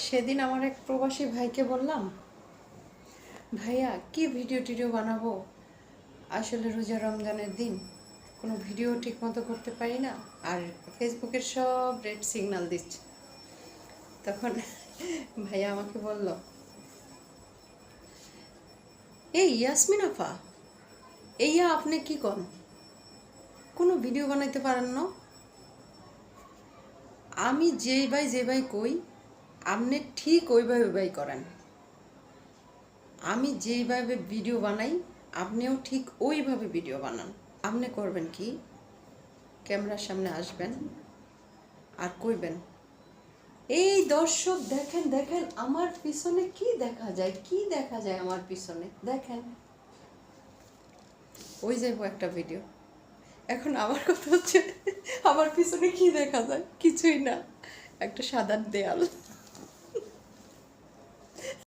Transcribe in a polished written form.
সেদিন আমার এক প্রবাসী ভাইকে বললাম, ভাইয়া কি ভিডিও টিডিও বানাবো, আসলে রোজা রমজানের দিন কোনো ভিডিও ঠিক মতো করতে পারি না, আর ফেসবুকের সব রেড সিগন্যাল দিচ্ছে। তখন ভাইয়া আমাকে বলল, এই ইয়াসমিন আফা, এইয়া আপনি কি কন, কোনো ভিডিও বানাইতে পারেন না? আমি যেই ভাই কই আপনি ঠিক ওইভাবে করেন। আমি যেইভাবে ভিডিও বানাই আপনিও ঠিক ওইভাবে ভিডিও বানান। আপনি করবেন কি, ক্যামেরার সামনে আসবেন আর কইবেন, এই দর্শক দেখেন দেখেন আমার পিছনে কি দেখা যায় আমার পিছনে দেখেন। ওই যাইব একটা ভিডিও। এখন আমার কথা হচ্ছে, আমার পিছনে কি দেখা যায়? কিছুই না, একটা সাদা দেয়াল।